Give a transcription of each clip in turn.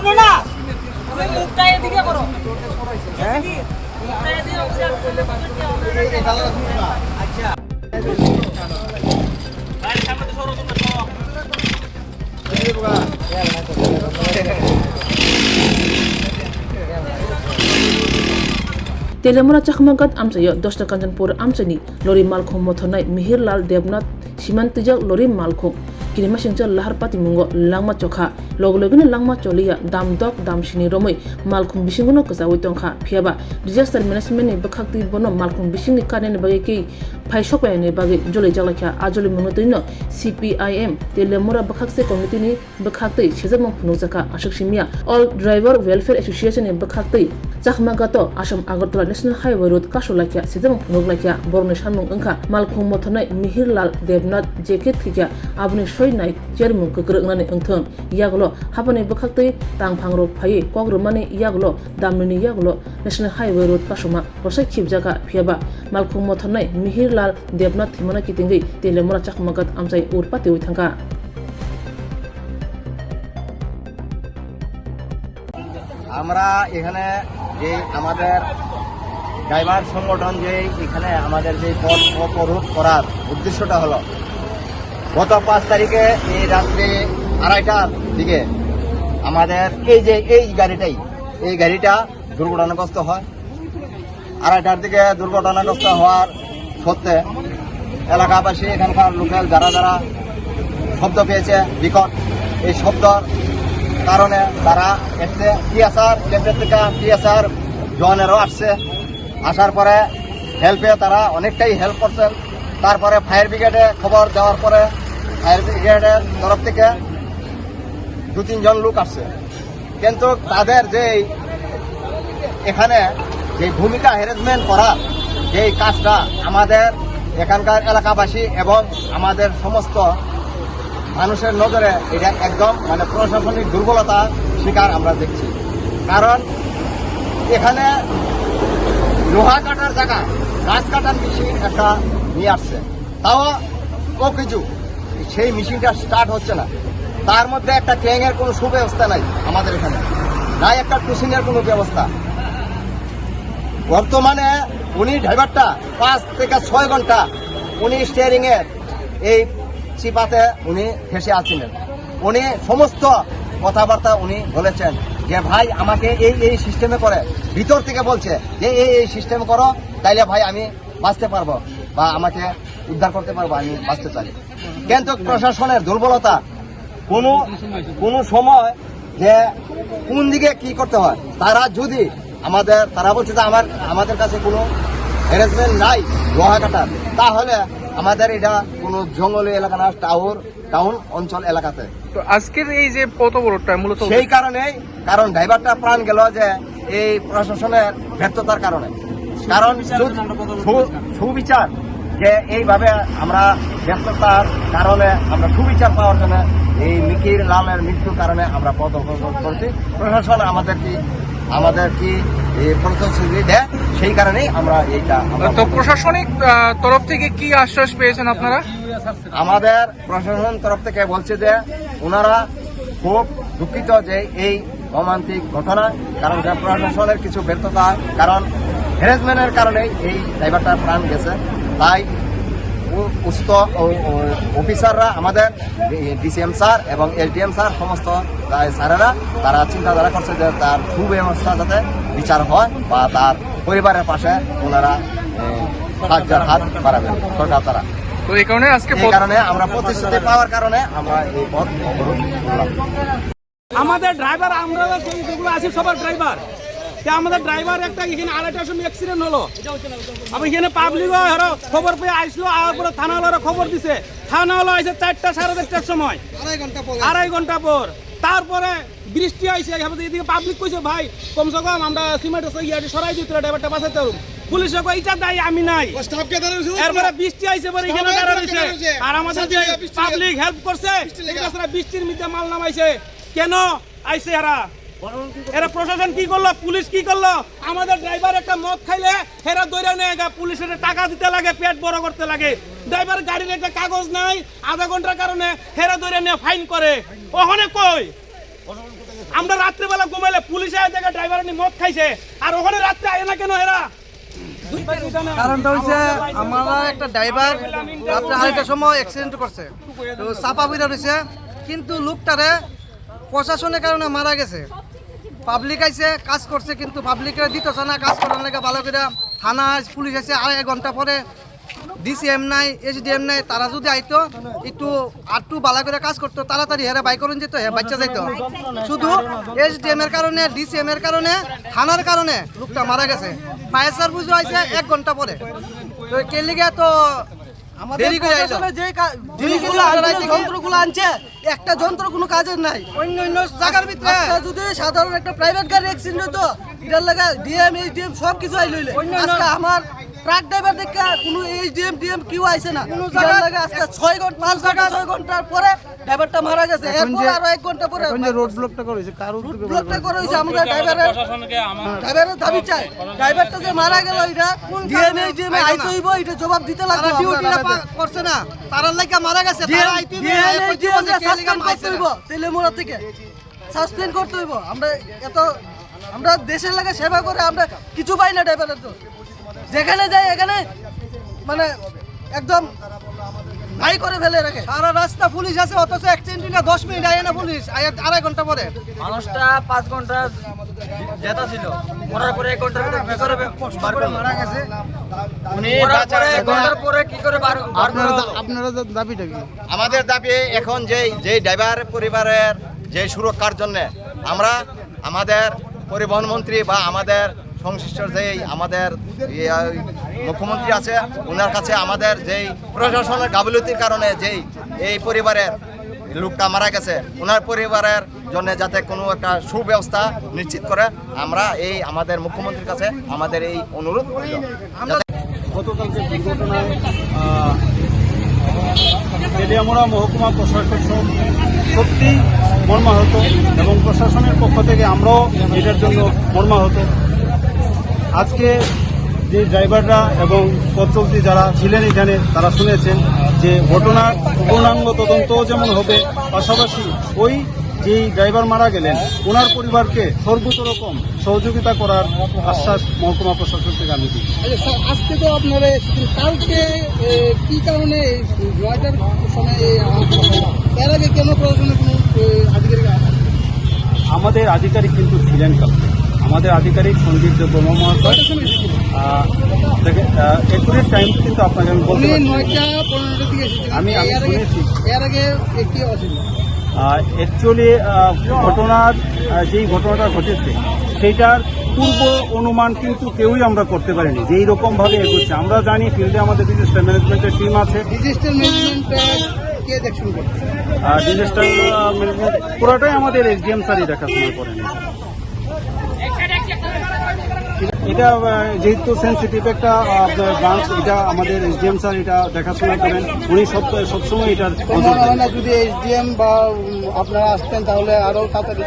আসবো না, তুমি মুখটা এদিকে করো। হ্যাঁ মুখটা এদিকে আচ্ছা ভাই সামনে তো সরো তোমরা तेलेमुरा चखमागत आमचायो 10 कांचनपुर आमचानी लori मालखो मथनाय मिहिरलाल देवनाथ सीमांतजक लori मालखो किनिमा सिंचा लाहारपाति मुंगो langma chokha logologini langma choliya damdok damsini romoi malkhung bisingono kasawi tongkha phiaba disaster management ni bakhakti bono malkhung bisingni kanene bage ki phaisokpa ne bage jole jalakha ajoli munotino CPIM telemura bakhakse committee ni bakhakte sejamong phunojaka ashaksimia all driver welfare association ni bakhakte chakmagato asam agartala national highway road kasolakha sejamong phunoglakha borne sanmung angkha malkhung mothonai mihirlal devnath jeket thikya abni soinai chermung kakrungnani angthong yagulo habane bakhakte tangphangrok phai kogrumani yagulo damnini yagulo national highway road kasoma rosai khibjaga phiaba malkhung mothonai mihirlal devnath thimana kitingi telemura chakmagat amchai urpati uithangka আমরা এখানে যে আমাদের driver সংগঠন যে এখানে আমাদের যে পথ অবরোধ করার উদ্দেশ্যটা হলো গত 5 তারিখে এই রাত্রে 2:30টার দিকে আমাদের এই গাড়িটা দুর্ঘটনাগ্রস্ত হয়। 2:30টার দিকে দুর্ঘটনাগ্রস্ত হওয়ার সত্ত্বে এলাকাবাসী এখানকার লোকাল যারা শব্দ পেয়েছে বিকট এই শব্দর কারণে তারা এসে টিএসআর কেন্দ্রের থেকে টিএসআর জওয়ানেরও আসছে, আসার পরে হেল্পে তারা অনেকটাই হেল্প করছেন। তারপরে ফায়ার ব্রিগেডে খবর দেওয়ার পরে ফায়ার ব্রিগেডের তরফ থেকে 2-3 জন লোক আসছে, কিন্তু তাদের যে এখানে যে ভূমিকা হ্যারাসমেন্ট করার যে কাজটা আমাদের এখানকার এলাকাবাসী এবং আমাদের সমস্ত মানুষের নজরে এটা একদম মানে প্রশাসনিক দুর্বলতা শিকার আমরা দেখছি। কারণ এখানে লোহা কাটার জায়গা গাছ কাটার মেশিন একটা নিয়ে আসছে, তাও কিছু সেই মেশিনটা স্টার্ট হচ্ছে না। তার মধ্যে একটা ট্যাংয়ের কোনো সুব্যবস্থা নাই আমাদের এখানে, নাই একটা টুসিংয়ের কোনো ব্যবস্থা। বর্তমানে উনি ড্রাইভারটা 5 থেকে 6 ঘন্টা উনি স্টিয়ারিংয়ের এই চিপাতে উনি ফেসে আছিলেন। উনি সমস্ত কথাবার্তা উনি বলেছেন যে ভাই আমাকে এই সিস্টেমে করে, ভিতর থেকে বলছে যে এই সিস্টেম করো, তাইলে ভাই আমি বাঁচতে পারবো বা আমাকে উদ্ধার করতে পারবো, আমি বাঁচতে চাই। কিন্তু প্রশাসনের দুর্বলতা কোনো সময় যে কোন দিকে কি করতে হয় তারা যদি তারা বলছে যে আমাদের কাছে কোনো হ্যারাসমেন্ট নাই লোহা কাটার, তাহলে আমাদের এটা কোনো জঙ্গলি এলাকা না, টাউন অঞ্চল এলাকাতে। তো আজকের এই যে পথ অবরোধটা মূলত সেই কারণ ড্রাইভারটা প্রাণ গেল যে এই প্রশাসনের ব্যর্থতার কারণে। কারণ সুবিচার যে এইভাবে আমরা ব্যর্থতার কারণে আমরা সুবিচার পাওয়ার জন্য এই মিকির লালের মৃত্যুর কারণে আমরা পথ অবরোধ করছি। প্রশাসন আমাদের কি প্রতিশ্রুতি দেয়, সেই কারণেই আমরা এইটা। তো প্রশাসনিক তরফ থেকে কি আশ্বাস পেয়েছেন আপনারা? আমাদের প্রশাসন তরফ থেকে বলছে যে ওনারা খুব দুঃখিত যে এই মর্মান্তিক ঘটনা, কারণ প্রশাসনের কিছু ব্যর্থতা, কারণ হ্যারাসমেন্টের কারণেই এই ড্রাইভারটার প্রাণ গেছে। তাই উচ্চ অফিসাররা আমাদের ডিসিএম স্যার এবং এসডিএম স্যার সমস্ত স্যারেরা তারা চিন্তাধারা করছে যে তার সুব্যবস্থা যাতে বিচার হয় বা তার পরিবারের পাশে ওনারা সাহায্যের হাত বাড়াবেন সরকার তারা। তো এই কারণে আমরা প্রতিশ্রুতি পাওয়ার কারণে আমরা এই পথ অবরোধ করলাম। আমাদের ড্রাইভার আমরা যেগুলো আছি সবার ড্রাইভার, আমাদের ড্রাইভার একটা এখানে 2:30টার সময় অ্যাক্সিডেন্ট হলো। আমি এখানে পাবলিকও খবর পেয়ে আসলো, আর পরে থানাওয়ালারা খবর দিছে, থানাওয়ালা আসে 4টা 4:30টার সময়, 2.5 ঘন্টা পর। তারপরে বৃষ্টি আইসে, এদিকে পাবলিক কইছে ভাই কমসে কম আমরা সিমেন্ট সরাই দিতে ড্রাইভারটা বাঁচাতে পারব। পুলিশে কই এটা দায়ী আমি নাই, এরপরে বৃষ্টি আইসে পরে এখানে দাঁড়া রয়েছে। আর আমাদের যে পাবলিক হেল্প করছে বৃষ্টির মধ্যে মাল নামাইছে, কেন আইসে এরা প্রশাসন কি করলো, পুলিশ কি করলো? আমাদের ড্রাইভার একটা মদ খাইলে হেরা দৌড়ে নেয়, পুলিশের টাকা দিতে লাগে, পেট বড় করতে লাগে। ড্রাইভার গাড়ির একটা কাগজ নাই, 1/2 ঘন্টার কারণে হেরা দৌড়ে নিয়ে ফাইন করে। ওখানে কই আমরা রাত্রেবেলা ঘুমাইলে পুলিশ আয় দেখে ড্রাইভার মদ খাইছে, আর ওখানে রাত্রে আয় না কেন এরা? কারণটা হচ্ছে আমরা একটা ড্রাইভার রাত্রে 2:30টার সময় অ্যাক্সিডেন্ট করছে, তো চাপা বিরা রয়েছে, কিন্তু লোকটারে প্রশাসনের কারণে মারা গেছে। পাবলিক আইছে কাজ করছে, কিন্তু পাবলিকের দিতেছে না কাজ করার লেগে ভালো করে। থানা পুলিশ আছে 2.5 ঘন্টা পরে, ডিসিএম নাই, এসডিএম নাই, তারা যদি আইতো একটু আটটু ভালো করে কাজ করতো, তাড়াতাড়ি হেরে বাই করেন যেত, হ্যাঁ বাচ্চা যাইতো। শুধু এসডিএম এর কারণে, ডিসিএম এর কারণে, থানার কারণে লোকটা মারা গেছে। ফায়ার সার্ভিসও আইছে 1 ঘন্টা পরে। তো কে লিগে তো দেরি করে আইলো। যে জিনিসগুলো যন্ত্রগুলো আনছে, একটা যন্ত্র কোনো কাজের নাই। অন্য অন্য জায়গার ভিতরে যদি সাধারণ একটা প্রাইভেট গাড়ি অ্যাক্সিডেন্ট হতো, এটার লাগা ডিএম এইচডিএম সব কিছু আইলো। আজকে আমার ট্রাক ড্রাইভার দেখে কোনো এইচডিএম ডিএম কেউ আইছে না। কোনো জায়গা লাগে আজকে 6 ঘন্টা 5 ঘন্টা 6 ঘন্টার পরে ড্রাইভারটা মারা গেছে। এরপর আরো 1 ঘন্টা পরে রোড ব্লকটা করেছে, কার রোড ব্লকটা করা হইছে। আমরা ড্রাইভারের দাবি চাই, ড্রাইভারটা যে মারা গেল এটা ডিএম এইচডিএম আইতে হইব, এটা জবাব দিতে লাগবে। ডিউটিটা করছে না, তারার লাগা মারা গেছে, তারা আইতে হইব, তেলেমুরা থেকে সাসপেন্ড করতে হইব। আমরা দেশের লাগে সেবা করে আমরা কিছু পাই না। ড্রাইভারের তো যেখানে যাই এখানে মানে একদম নাই করে ফেলে রাখে। সারা রাস্তা পুলিশ আছে, অথচ অ্যাক্সিডেন্ট না 10 মিনিট আয় না পুলিশ, 2.5 ঘন্টা পরে। মানুষটা 5 ঘন্টা যেটা ছিল, মরার পরে 1 ঘন্টার ভিতরে কি করে বার করে মারা গেছে? উনি এক ঘন্টার পরে কি করে বার আপনারা দাবিটা কি? আমাদের দাবি এখন যে ড্রাইভার পরিবারের যে সুরক্ষার জন্য আমরা আমাদের পরিবহন মন্ত্রী বা আমাদের সংশ্লিষ্ট যেই আমাদের মুখ্যমন্ত্রী আছে, ওনার কাছে আমাদের যেই প্রশাসনের গাফিলতির কারণে যেই এই পরিবারের লোকটা মারা গেছে, ওনার পরিবারের জন্য যাতে কোনো একটা সুব্যবস্থা নিশ্চিত করে, আমরা এই আমাদের মুখ্যমন্ত্রীর কাছে আমাদের এই অনুরোধ রইল। গতকালকে দুর্ঘটনায় তেলিয়ামুড়া মহকুমা প্রশাসক সত্যি মর্মাহত, এবং প্রশাসনের পক্ষ থেকে আমরাও এটার জন্য মর্মাহত। আজকে যে ড্রাইভাররা এবং পথচলতি যারা ছিলেন এখানে, তারা শুনেছেন যে ঘটনার পূর্ণাঙ্গ তদন্ত যেমন হবে, পাশাপাশি ওই যেই ড্রাইভার মারা গেলেন ওনার পরিবারকে সর্বোচ্চ রকম সহযোগিতা করার আশ্বাস মহকুমা প্রশাসন থেকে আমি দিই। আজকে তো আপনারা কালকে কি কারণে 9টার সময় এর আগে কেন প্রশাসনের কোনো আধিকারিক? আমাদের আধিকারিক কিন্তু ছিলেন কালকে, আমাদের আধিকারিক সঞ্জীব দেববর্মা মহাশয়। দেখেন একুরেট টাইম কিন্তু আপনাকে আমি বলতে পারছি। 9:15 থেকে আমি শুনেছি। এর আগে কি অসুবিধা? অ্যাকচুয়ালি যেই ঘটনাটা ঘটেছে সেইটার পূর্ব অনুমান কিন্তু কেউই আমরা করতে পারিনি যে এইরকমভাবে এগোচ্ছে। আমরা জানি ফিল্ডে আমাদের ডিজাস্টার ম্যানেজমেন্টের টিম আছে। ডিজাস্টার ম্যানেজমেন্ট কে দেখশুন করছে? ডিজাস্টার ম্যানেজমেন্ট পুরোটাই আমাদের এসডিএম স্যারই দেখাশোনা করেন। এটা যেহেতু সেন্সিটিভ একটা ব্রাঞ্চ, এটা আমাদের এসডিএম স্যার এটা দেখাশোনা করেন, উনি সবসময় এটার নজর দেন। যদি এসডিএম বা আপনারা আসতেন তাহলে আরো তাড়াতাড়ি।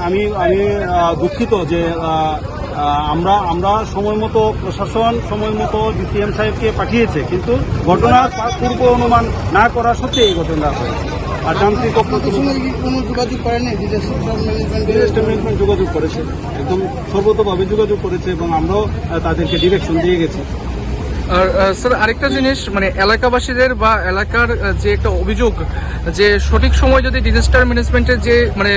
আমি দুঃখিত যে আমরা সময় মতো, প্রশাসন সময় মতো ডিসিএম সাহেবকে পাঠিয়েছে, কিন্তু ঘটনার পূর্ব অনুমান না করা সত্ত্বেও এই ঘটনা হয়েছে। আর যান্ত্রিক কোনো যোগাযোগ করেনি ডিজাস্টার ম্যানেজমেন্ট যোগাযোগ করেছে, একদম সর্বতভাবে যোগাযোগ করেছে, এবং আমরাও তাদেরকে ডিরেকশন দিয়ে গেছি। আর স্যার আরেকটা জিনিস, মানে এলাকাবাসীদের বা এলাকার যে একটা অভিযোগ যে সঠিক সময় যদি ডিজাস্টার ম্যানেজমেন্টের যে মানে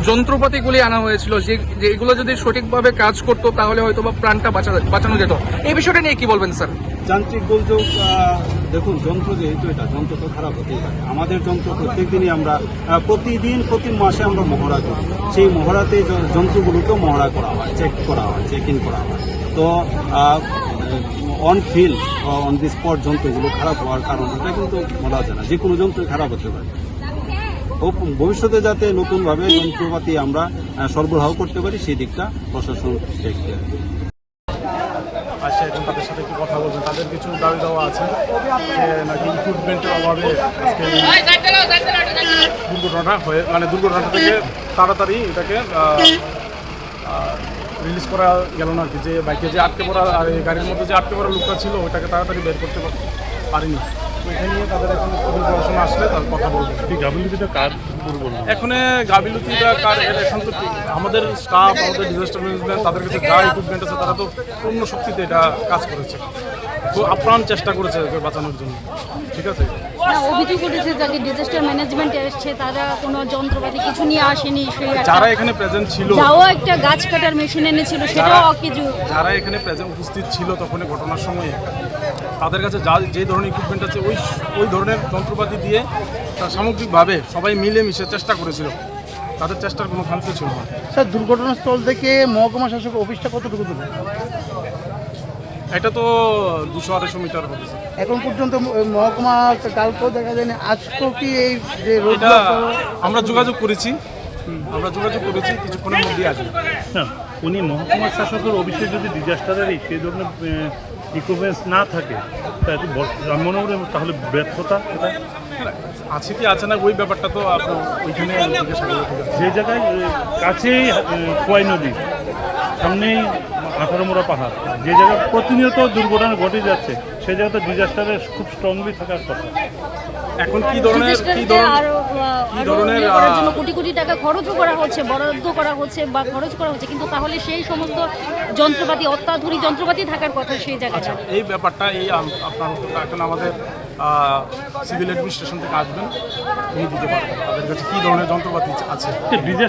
যন্ত্রপাতিগুলি আনা হয়েছিল, যে এগুলো যদি সঠিকভাবে কাজ করতো তাহলে হয়তো বা প্রাণটা বাঁচানো যেত, এই বিষয়টা নিয়ে কি বলবেন স্যার? যান্ত্রিক দুর্যোগ, দেখুন যন্ত্র যেহেতু এটা যন্ত্র তো খারাপ হতেই পারে। আমাদের যন্ত্র প্রত্যেকদিনই আমরা প্রতি মাসে আমরা মহড়া করি, সেই মহড়াতে যন্ত্রগুলোকেও মহড়া করা হয়, চেক করা হয়, চেক ইন করা হয়। তো on field on the spot যন্ত্রগুলো খারাপ হওয়ার কারণ এটা কিন্তু বলা যায় না, যে কোনো যন্ত্রই খারাপ হতে পারে। ভবিষ্যতে যাতে নতুনভাবে যন্ত্রপাতি আমরা সরবরাহ করতে পারি সেই দিকটা প্রশাসন দেখতে হবে। আসছে, এখন তাদের সাথে একটু কথা বলবেন। তাদের কিছু দাবি দেওয়া আছে যে নাকি ইকুইপমেন্টের অভাবে আজকে দুর্ঘটনাটা দুর্ঘটনাটা থেকে তাড়াতাড়ি এটাকে রিলিজ করা গেল না আর কি। যে বাইকে যে আটকে পড়া আর এই গাড়ির মধ্যে যে আটকে পড়া লোকটা ছিল ওইটাকে তাড়াতাড়ি বের করতে পারিনি। এখানে নিয়ে তাদের এখন পড়াশোনা আসলে তার কথা বলবো। এই গাফিলতিটা কার উপর বলবো? এখানে গাফিলতিটা কার, এটা এখন তো আমাদের স্টাফ, আমাদের ডিজাস্টার ম্যানেজমেন্ট, তাদের কাছে যা ইকুইপমেন্ট আছে তারা তো পূর্ণ শক্তিতে এটা কাজ করেছে, তো আপ্রাণ চেষ্টা করেছে ওকে বাঁচানোর জন্য। ঠিক আছে, না, অভিযোগ উঠেছে যাকে ডিজাস্টার ম্যানেজমেন্ট এসছে তারা কোনো যন্ত্রপাতি কিছু নিয়ে আসেনি, সেই যারা এখানে প্রেজেন্ট ছিল, যাও একটা গাছ কাটার মেশিন এনেছিল সেটাও কিছু। যারা এখানে প্রেজেন্ট উপস্থিত ছিল তখন ঘটনার সময়ে তাদের কাছে যে ধরনের ইকুইপমেন্ট আছে ওই ধরনের যন্ত্রপাতি দিয়ে তার সামগ্রিকভাবে সবাই মিলে মিশে চেষ্টা করেছিল, তাদের চেষ্টার কোনো খামতি ছিল না। স্যার, দুর্ঘটনাস্থল থেকে মহকুমা শাসক অফিসটা কতটুকু দূরে? এটা তো 200-250 মিটার হবে। এখন পর্যন্ত মহকুমা কালকেও দেখা যায়নি, আজকেও কি এই যে এটা আমরা যোগাযোগ করেছি, কিছুক্ষণের মধ্যেই আসবে। না, উনি মহকুমা শাসকের অফিসে যদি ডিজাস্টারের সেই ধরনের ইকুইপমেন্টস না থাকে আমি মনে করি তাহলে ব্যর্থতা এটা আছে কি আছে না ওই ব্যাপারটা তো আপনার ওইখানে জিজ্ঞাসা করলে ঠিক আছে। যে জায়গায় কাছেই খোয়াই নদী, সামনেই 18 মোড়া পাহাড়, যে জায়গায় প্রতিনিয়ত দুর্ঘটনা ঘটে যাচ্ছে সেই জায়গাতে ডিজাস্টারের খুব স্ট্রংলি থাকার কথা। এখন কি ধরনের করার জন্য কোটি কোটি টাকা খরচও করা হচ্ছে, বরাদ্দ করা হচ্ছে বা খরচ করা হচ্ছে, কিন্তু তাহলে সেই সমস্ত যন্ত্রপাতি, অত্যাধুনিক যন্ত্রপাতি থাকার কথা সেই জায়গাটা। এই ব্যাপারটা আপনার এখন আমাদের সিভিল অ্যাডমিনিস্ট্রেশন থেকে আসবেন, উনি দিতে পারবেন তাদের কাছে কী ধরনের যন্ত্রপাতি আছে।